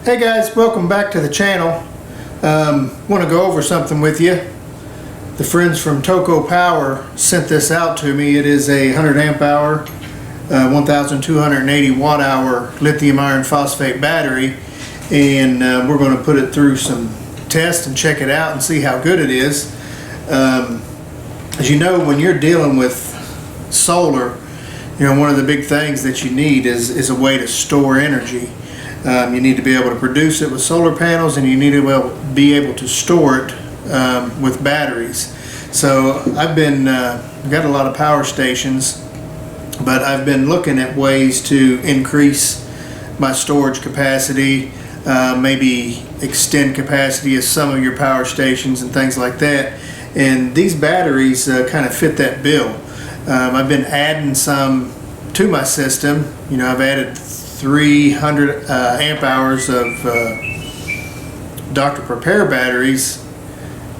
Hey guys, welcome back to the channel. Want to go over something with you. The friends from TocoPower sent this out to me. It is a 100 amp hour, 1280 watt hour lithium iron phosphate battery, and we're going to put it through some tests and check it out and see how good it is. As you know, when you're dealing with solar, one of the big things that you need is a way to store energy. You need to be able to produce it with solar panels, and you need to be able to store it with batteries. So I've got a lot of power stations, but I've been looking at ways to increase my storage capacity, maybe extend capacity of some of your power stations and things like that. And these batteries kind of fit that bill. I've been adding some to my system. I've added 300 amp hours of Dr. Prepare batteries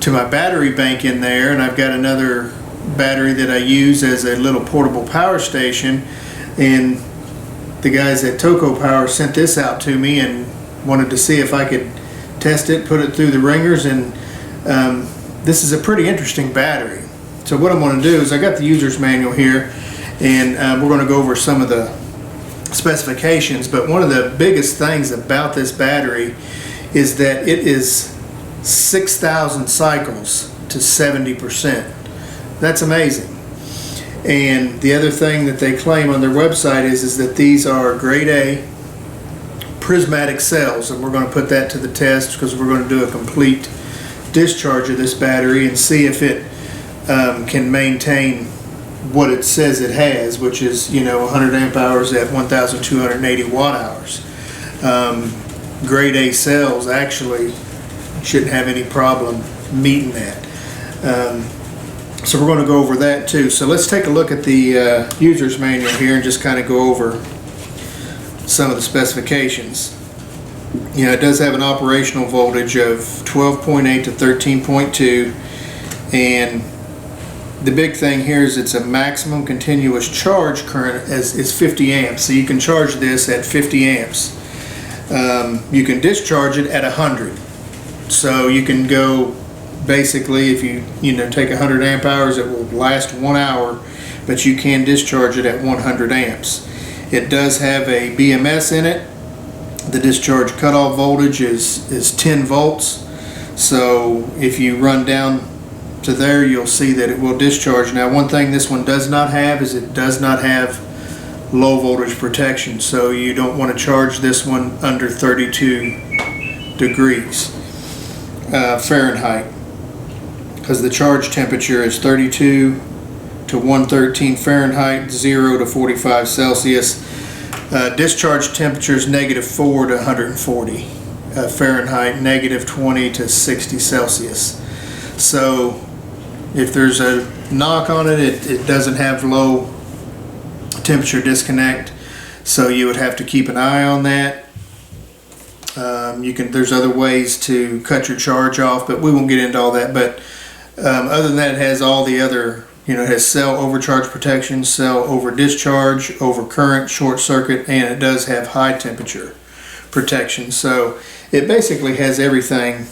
to my battery bank in there, and I've got another battery that I use as a little portable power station. And the guys at TocoPower sent this out to me and wanted to see if I could test it, put it through the ringers, and this is a pretty interesting battery. So what I'm going to do is I got the user's manual here, and we're going to go over some of the specifications. But one of the biggest things about this battery is that it is 6,000 cycles to 70%. That's amazing. And the other thing that they claim on their website is that these are grade A prismatic cells, and we're going to put that to the test because we're going to do a complete discharge of this battery and see if it can maintain what it says it has, which is 100 amp hours at 1280 watt hours. Grade A cells actually shouldn't have any problem meeting that. So we're going to go over that too. So let's take a look at the user's manual here and just kind of go over some of the specifications. It does have an operational voltage of 12.8 to 13.2, and the big thing here is it's a maximum continuous charge current is 50 amps. So you can charge this at 50 amps. You can discharge it at 100. So you can go, basically, if you take 100 amp hours, it will last 1 hour, but you can discharge it at 100 amps. It does have a BMS in it. The discharge cutoff voltage is 10 volts. So if you run down to there, you'll see that it will discharge. Now, one thing this one does not have is it does not have low voltage protection, so you don't want to charge this one under 32 degrees Fahrenheit, because the charge temperature is 32 to 113 Fahrenheit, 0 to 45 Celsius. Discharge temperature is -4 to 140 Fahrenheit, -20 to 60 Celsius. So if there's a knock on it, it doesn't have low temperature disconnect, so you would have to keep an eye on that. There's other ways to cut your charge off, but we won't get into all that. But other than that, it has all the other, it has cell overcharge protection, cell over discharge, over current, short circuit, and it does have high temperature protection. So it basically has everything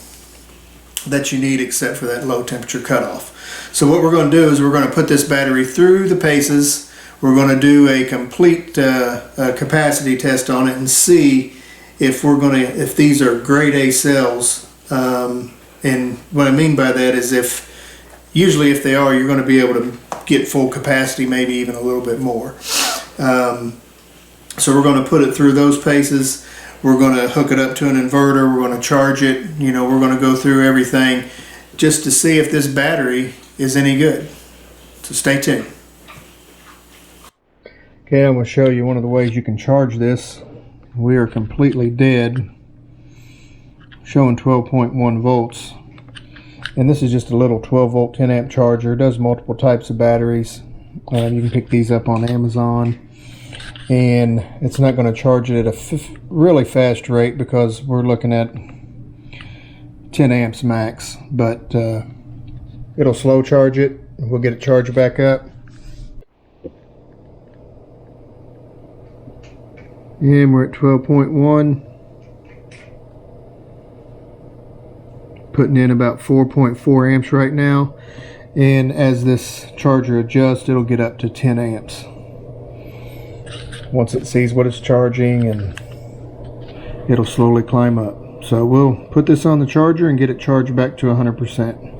that you need except for that low temperature cutoff. So what we're going to do is we're going to put this battery through the paces. We're going to do a complete capacity test on it and see if these are grade A cells. And what I mean by that is usually if they are, you're going to be able to get full capacity, maybe even a little bit more. So we're going to put it through those paces. We're going to hook it up to an inverter. We're going to charge it. We're going to go through everything just to see if this battery is any good. So stay tuned. Okay, I'm going to show you one of the ways you can charge this. We are completely dead, showing 12.1 volts. And this is just a little 12 volt 10 amp charger. It does multiple types of batteries. You can pick these up on Amazon. And it's not going to charge it at a really fast rate because we're looking at 10 amps max, but it'll slow charge it. We'll get it charged back up. And we're at 12.1. putting in about 4.4 amps right now, and as this charger adjusts, it'll get up to 10 amps once it sees what it's charging, and it'll slowly climb up. So we'll put this on the charger and get it charged back to 100%.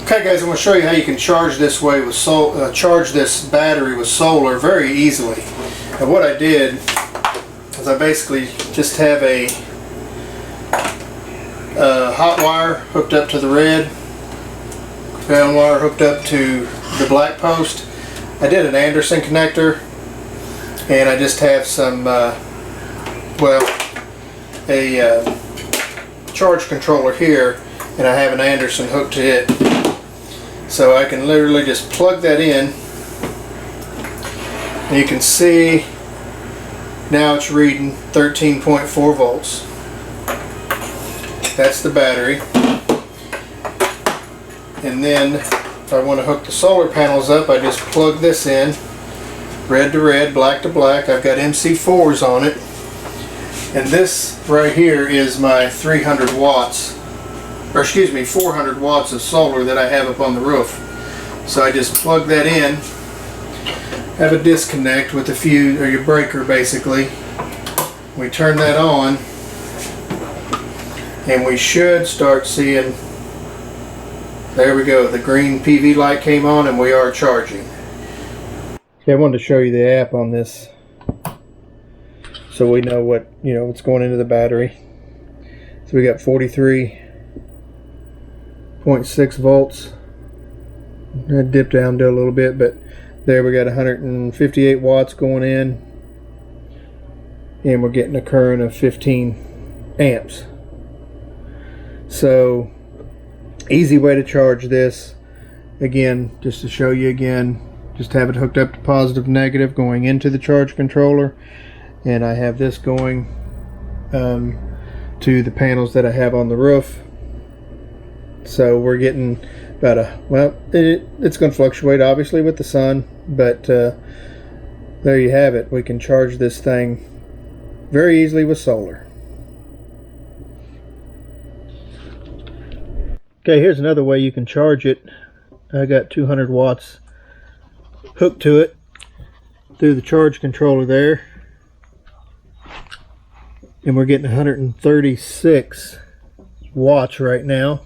Okay guys, I'm going to show you how you can charge this way with charge this battery with solar very easily. And what I did is I basically just have a hot wire hooked up to the red, ground wire hooked up to the black post. I did an Anderson connector, and I just have some a charge controller here, and I have an Anderson hooked to it. So I can literally just plug that in, and you can see now it's reading 13.4 volts. That's the battery. And then if I want to hook the solar panels up, I just plug this in, red to red, black to black. I've got MC4s on it, and this right here is my 300 watts, or excuse me, 400 watts of solar that I have up on the roof. So I just plug that in, have a disconnect with the fuse, or your breaker basically. We turn that on, and we should start seeing, there we go, the green PV light came on and we are charging. Okay, I wanted to show you the app on this so we know what's going into the battery. So we got 43.6 volts. I dipped down to a little bit, but there we got 158 watts going in, and we're getting a current of 15 amps. So easy way to charge this. Again, just to show you again, just have it hooked up to positive negative going into the charge controller, and I have this going to the panels that I have on the roof. So we're getting about it's going to fluctuate obviously with the sun, but there you have it. We can charge this thing very easily with solar. Okay, here's another way you can charge it. I got 200 watts hooked to it through the charge controller there, and we're getting 136 watts right now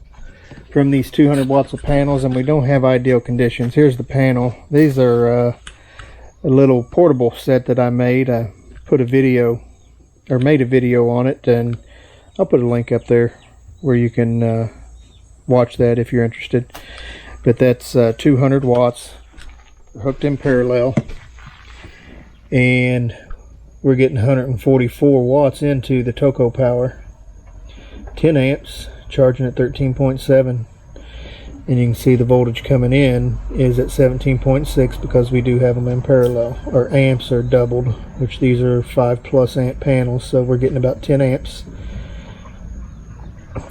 from these 200 watts of panels, and we don't have ideal conditions. Here's the panel. These are a little portable set that I made. I put a video, or made a video on it, and I'll put a link up there where you can watch that if you're interested. But that's 200 watts hooked in parallel, and we're getting 144 watts into the TocoPower, 10 amps, charging at 13.7, and you can see the voltage coming in is at 17.6 because we do have them in parallel. Our amps are doubled, which these are 5+ amp panels, so we're getting about 10 amps.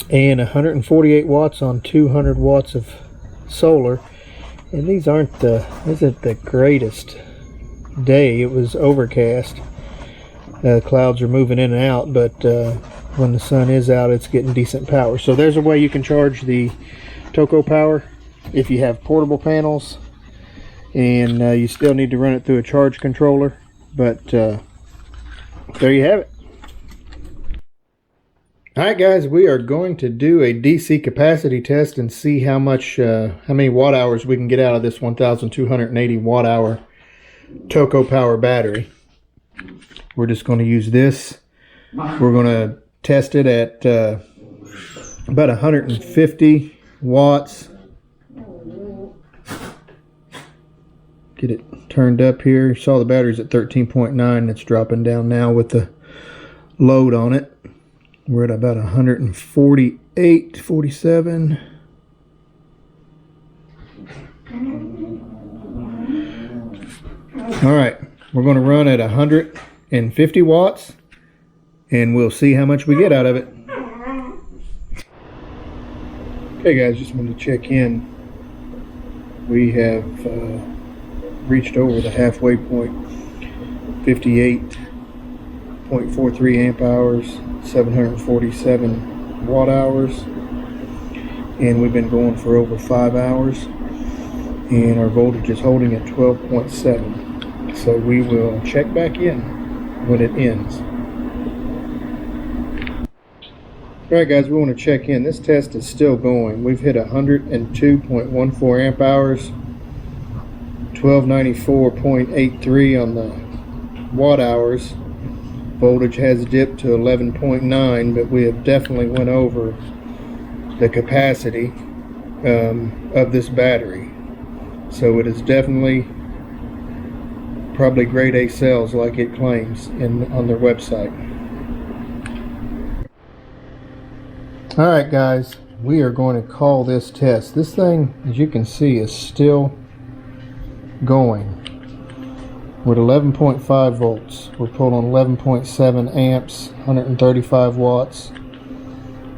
And 148 watts on 200 watts of solar, and these isn't the greatest day. It was overcast. Clouds are moving in and out, but when the sun is out, it's getting decent power. So there's a way you can charge the TocoPower if you have portable panels, and you still need to run it through a charge controller. But there you have it. Alright guys, we are going to do a DC capacity test and see how many watt hours we can get out of this 1280 watt hour TocoPower battery. We're just going to use this. We're going to test it at about 150 watts. Get it turned up here. You saw the battery's at 13.9. It's dropping down now with the load on it. We're at about 148, 47. All right, we're going to run at 150 watts, and we'll see how much we get out of it. Okay guys, just wanted to check in. We have reached over the halfway point, 58.43 amp hours, 747 watt hours, and we've been going for over 5 hours, and our voltage is holding at 12.7. So we will check back in when it ends. Alright guys, we want to check in. This test is still going. We've hit 102.14 amp hours, 1294.83 on the watt hours. Voltage has dipped to 11.9, but we have definitely went over the capacity of this battery. So it is definitely probably grade A cells like it claims on their website. Alright guys, we are going to call this test. This thing, as you can see, is still going. We're at 11.5 volts. We're pulling 11.7 amps, 135 watts.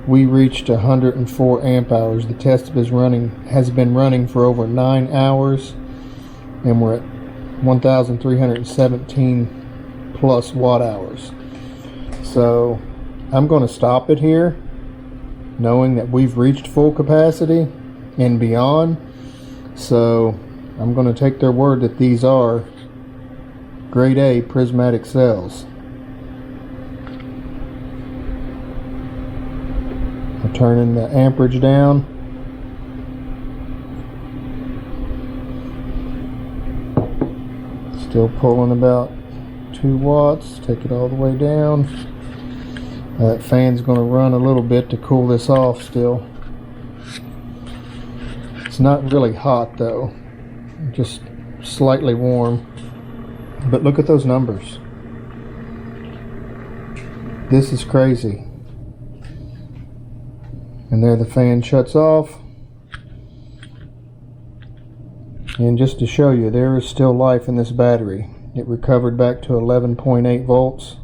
We reached 104 amp hours. The test has been running for over 9 hours, and we're at 1,317 plus watt hours. So I'm going to stop it here, knowing that we've reached full capacity and beyond. So I'm going to take their word that these are grade A prismatic cells. I'm turning the amperage down. Still pulling about 2 watts. Take it all the way down. That fan's going to run a little bit to cool this off still. It's not really hot though, just slightly warm. But look at those numbers. This is crazy. And there the fan shuts off. And just to show you, there is still life in this battery. It recovered back to 11.8 volts.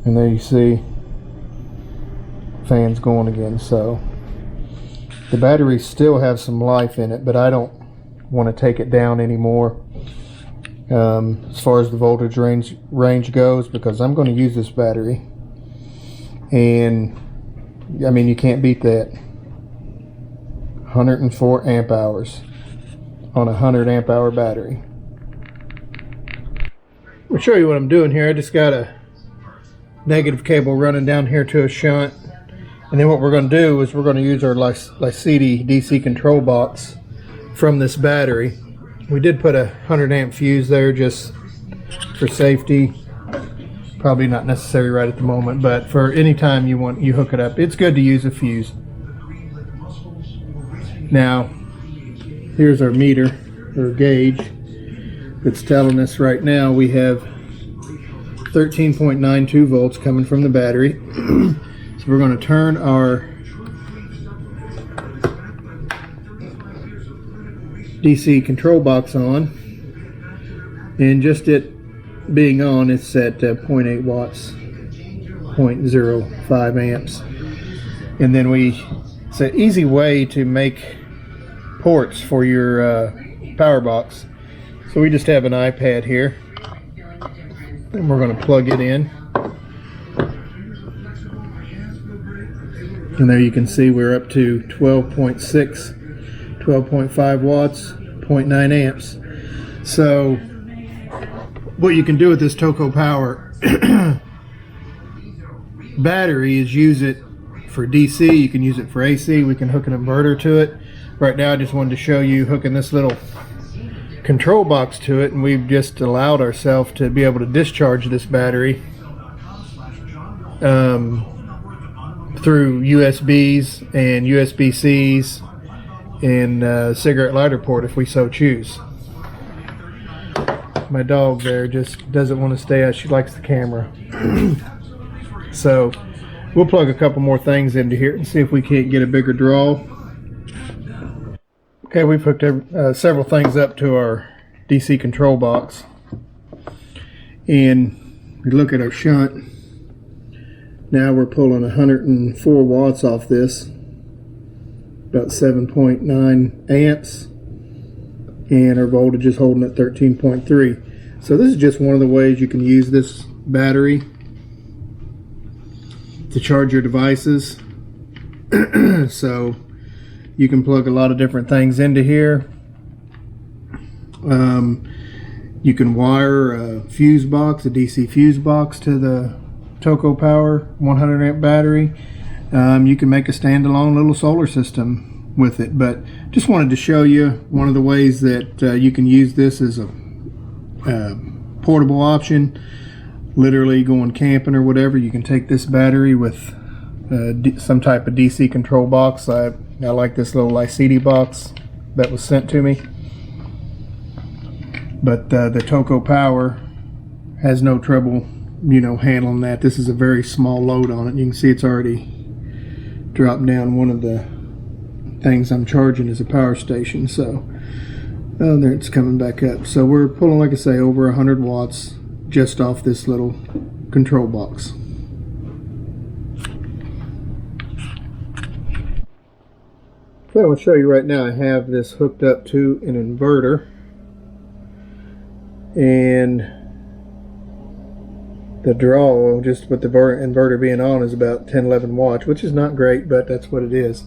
And there you see fans going again. So the batteries still have some life in it, but I don't want to take it down anymore as far as the voltage range goes, because I'm going to use this battery, and I mean, you can't beat that. 104 amp hours on a 100 amp hour battery. I'll show you what I'm doing here. I just got a negative cable running down here to a shunt, and then what we're going to do is we're going to use our Lycidi DC control box from this battery. We did put a 100 amp fuse there just for safety. Probably not necessary right at the moment, but for any time you hook it up, it's good to use a fuse. Now here's our meter or gauge that's telling us right now we have 13.92 volts coming from the battery. So we're going to turn our DC control box on, and just it being on, it's at 0.8 watts, 0.05 amps. And then it's an easy way to make ports for your power box. So we just have an iPad here, and we're going to plug it in. And there you can see we're up to 12.5 watts, 0.9 amps. So what you can do with this TocoPower battery is use it for DC. You can use it for AC. We can hook an inverter to it. Right now I just wanted to show you hooking this little control box to it, and we've just allowed ourselves to be able to discharge this battery through USBs and USB-Cs and cigarette lighter port if we so choose. My dog there just doesn't want to stay out. She likes the camera. So we'll plug a couple more things into here and see if we can't get a bigger draw. Okay, we've hooked several things up to our DC control box, and we look at our shunt. Now we're pulling 104 watts off this, about 7.9 amps, and our voltage is holding at 13.3. So this is just one of the ways you can use this battery to charge your devices. So you can plug a lot of different things into here. You can wire a fuse box, a DC fuse box, to the TocoPower 100 amp battery. You can make a standalone little solar system with it, but just wanted to show you one of the ways that you can use this as a portable option. Literally going camping or whatever, you can take this battery with some type of DC control box. I like this little LCD box that was sent to me. But the TocoPower has no trouble, you know, handling that. This is a very small load on it. You can see it's already dropped down. One of the things I'm charging is a power station. So, oh, there it's coming back up. So we're pulling, like I say, over 100 watts just off this little control box. Okay, I want to show you right now. I have this hooked up to an inverter. And the draw, just with the inverter being on, is about 10-11 watts, which is not great, but that's what it is.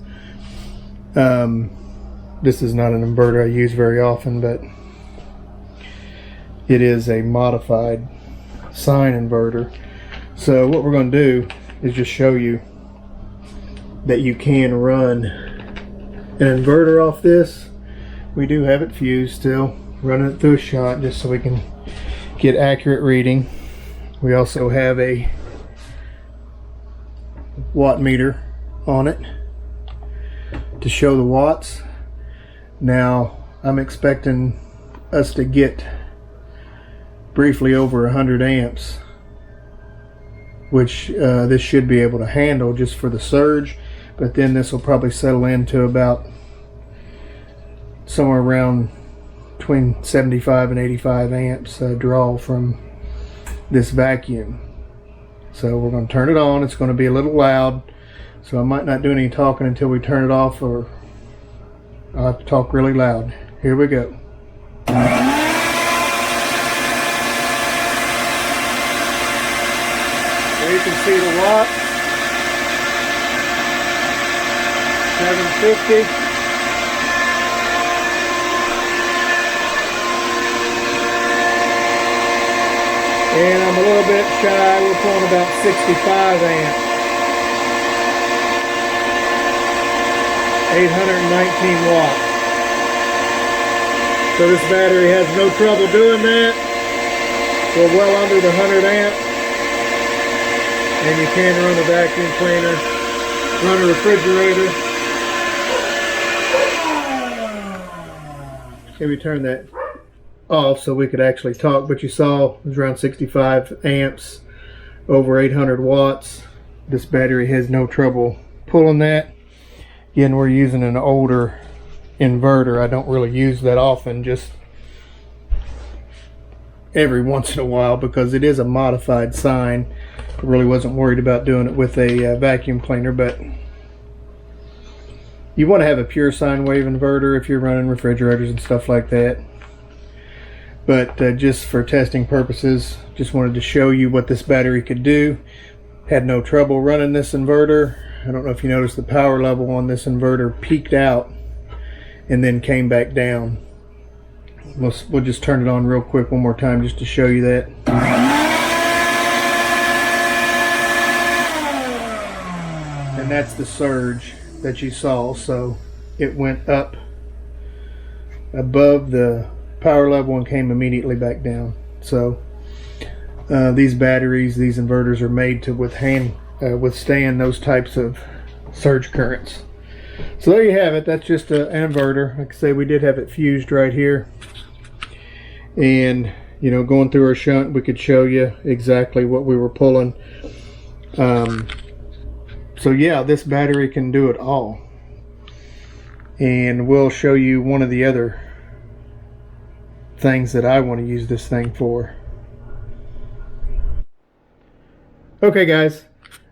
This is not an inverter I use very often, but it is a modified sine inverter. So what we're going to do is just show you that you can run an inverter off this. We do have it fused still. Running it through a shunt just so we can get accurate reading. We also have a watt meter on it to show the watts. Now I'm expecting us to get briefly over 100 amps, which this should be able to handle just for the surge, but then this will probably settle into about somewhere around between 75 and 85 amps draw from this vacuum. So we're going to turn it on. It's going to be a little loud, so I might not do any talking until we turn it off, or I'll have to talk really loud. Here we go. There you can see the watts. 750. And I'm a little bit shy. We're pulling about 65 amps. 819 watts. So this battery has no trouble doing that. We're well under the 100 amps. And you can run a vacuum cleaner, run a refrigerator. Maybe turn that off so we could actually talk, but you saw it was around 65 amps, over 800 watts. This battery has no trouble pulling that. Again, we're using an older inverter. I don't really use that often, just every once in a while, because it is a modified sine. I really wasn't worried about doing it with a vacuum cleaner, but you want to have a pure sine wave inverter if you're running refrigerators and stuff like that. But just for testing purposes, just wanted to show you what this battery could do. Had no trouble running this inverter. I don't know if you noticed the power level on this inverter peaked out and then came back down. We'll just turn it on real quick one more time just to show you that. And that's the surge that you saw. So it went up above the power level and came immediately back down. So these batteries, these inverters are made to withstand those types of surge currents. So there you have it. That's just an inverter. Like I say, we did have it fused right here, and you know, going through our shunt, we could show you exactly what we were pulling. So yeah, this battery can do it all, and we'll show you one of the other things that I want to use this thing for. Okay guys,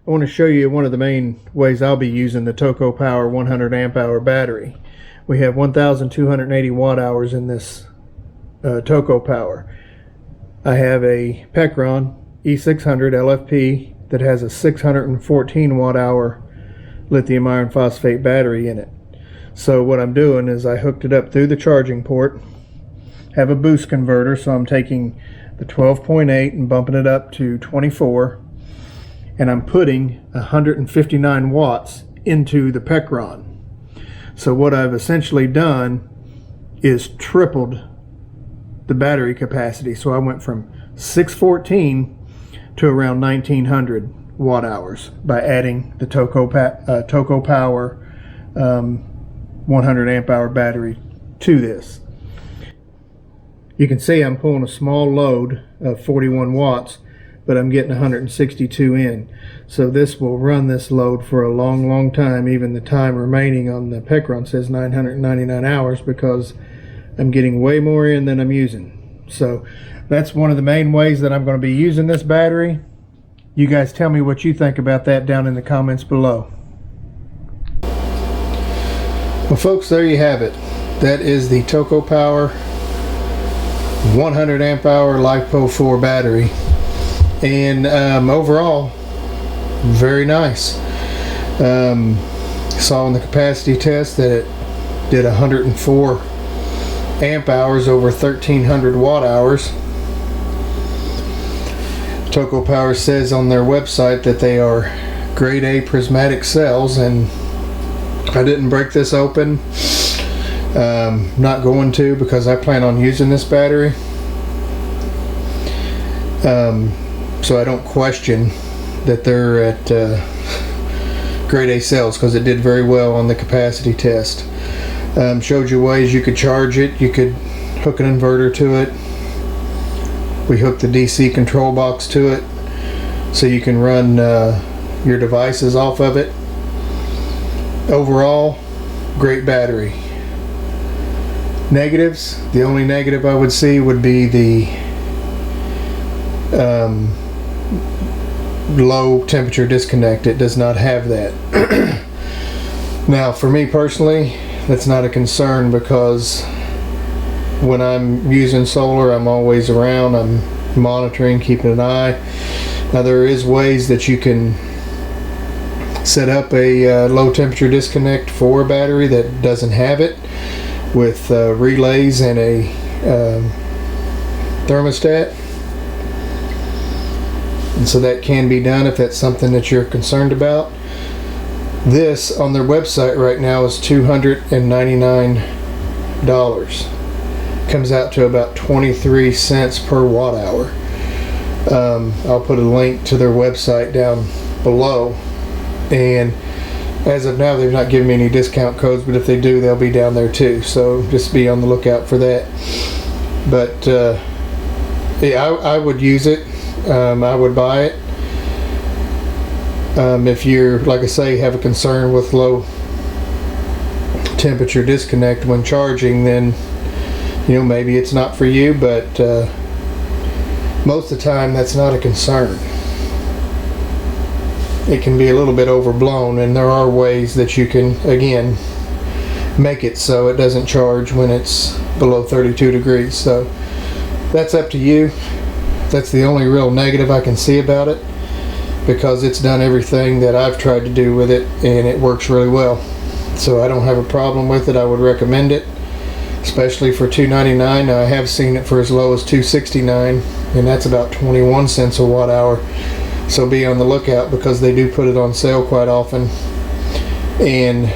I want to show you one of the main ways I'll be using the TocoPower 100 amp hour battery. We have 1,280 watt hours in this TocoPower. I have a Pecron E600 LFP that has a 614 watt hour lithium iron phosphate battery in it. So what I'm doing is I hooked it up through the charging port, have a boost converter, so I'm taking the 12.8 and bumping it up to 24, and I'm putting 159 watts into the Pecron. So what I've essentially done is tripled the battery capacity. So I went from 614 to around 1900 watt hours by adding the TocoPower 100 amp hour battery to this. You can see I'm pulling a small load of 41 watts, but I'm getting 162 in. So this will run this load for a long time. Even the time remaining on the Pecron says 999 hours, because I'm getting way more in than I'm using. So that's one of the main ways that I'm going to be using this battery. You guys tell me what you think about that down in the comments below. Well folks, there you have it. That is the TocoPower 100 amp hour LifePo4 battery, and overall very nice. Saw in the capacity test that it did 104 amp hours over 1300 watt hours. TocoPower says on their website that they are grade A prismatic cells, and I didn't break this open. Not going to, because I plan on using this battery, so I don't question that they're at grade A cells, because it did very well on the capacity test. Showed you ways you could charge it. You could hook an inverter to it. We hooked the DC control box to it, so you can run your devices off of it. Overall, great battery. Negatives, the only negative I would see would be the low temperature disconnect. It does not have that. Now for me personally, that's not a concern, because when I'm using solar, I'm always around, I'm monitoring, keeping an eye. Now there is ways that you can set up a low temperature disconnect for a battery that doesn't have it, with relays and a thermostat, and so that can be done if that's something that you're concerned about. This on their website right now is $299. Comes out to about 23 cents per watt hour. I'll put a link to their website down below, and as of now they've not given me any discount codes, but if they do, they'll be down there too, so just be on the lookout for that. But yeah, I would use it. I would buy it. If you're, like I say, have a concern with low temperature disconnect when charging, then maybe it's not for you, but most of the time that's not a concern. It can be a little bit overblown, and there are ways that you can, again, make it so it doesn't charge when it's below 32 degrees. So that's up to you. That's the only real negative I can see about it, because it's done everything that I've tried to do with it, and it works really well. So I don't have a problem with it. I would recommend it, especially for $299. Now I have seen it for as low as $269, and that's about 21 cents a watt hour. So be on the lookout, because they do put it on sale quite often, and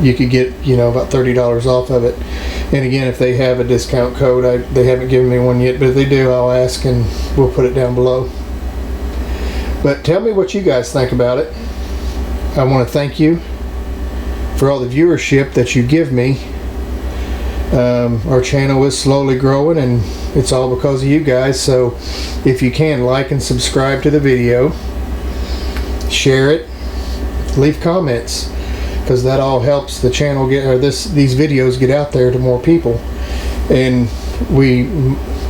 you could get about $30 off of it. And again, if they have a discount code, they haven't given me one yet, but if they do, I'll ask and we'll put it down below. But tell me what you guys think about it. I want to thank you for all the viewership that you give me. Our channel is slowly growing, and it's all because of you guys. So if you can, like and subscribe to the video, share it, leave comments, because that all helps the channel get, or these videos get out there to more people, and we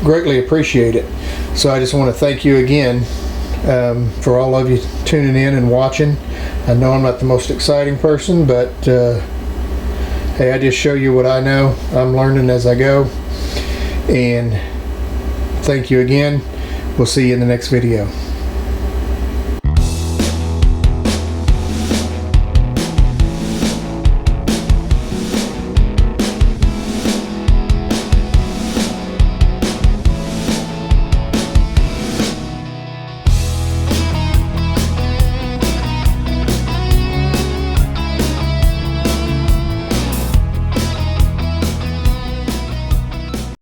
greatly appreciate it. So I just want to thank you again for all of you tuning in and watching. I know I'm not the most exciting person, but hey, I just show you what I know. I'm learning as I go, and thank you again. We'll see you in the next video.